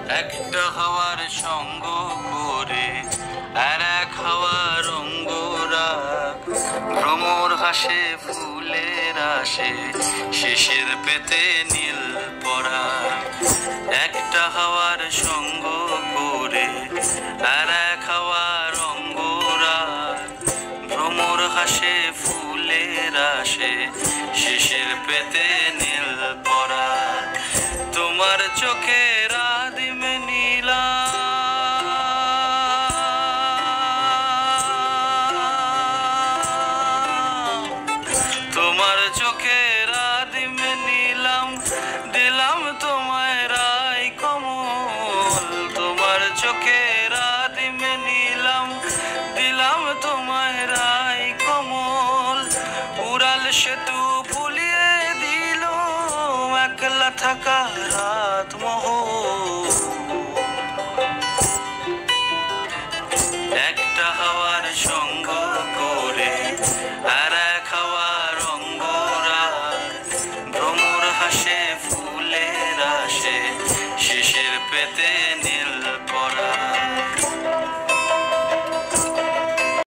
একটা হাওয়ার সঙ্গ করে আর এক হাওয়ার অঙ্গরাগ, ভ্রমর হাসে ফুলের আসে শিশির পেতে নীল পরাগ। একটা হাওয়ার সঙ্গ করে আর এক হাওয়ার অঙ্গরাগ, ভ্রমর হাসে ফুলের আসে শিশির পেতে নীল পরাগ। তোমার চোখের আদিম নীলা, তোমার চোখের আদিম নীলাম, দিলাম তোমায় রায় কমল। তোমার চোখের আদিম নীলাম, দিলাম তোমায় রায় কমল। উড়াল সেতু ভুলিয়ে দিল একলা থাকা রাত মহল। একটা হাওয়ার সঙ্গ করে আর এক হাওয়ার অঙ্গরাগ, ভ্রমর হাসে ফুলের আসে শিশির পেতে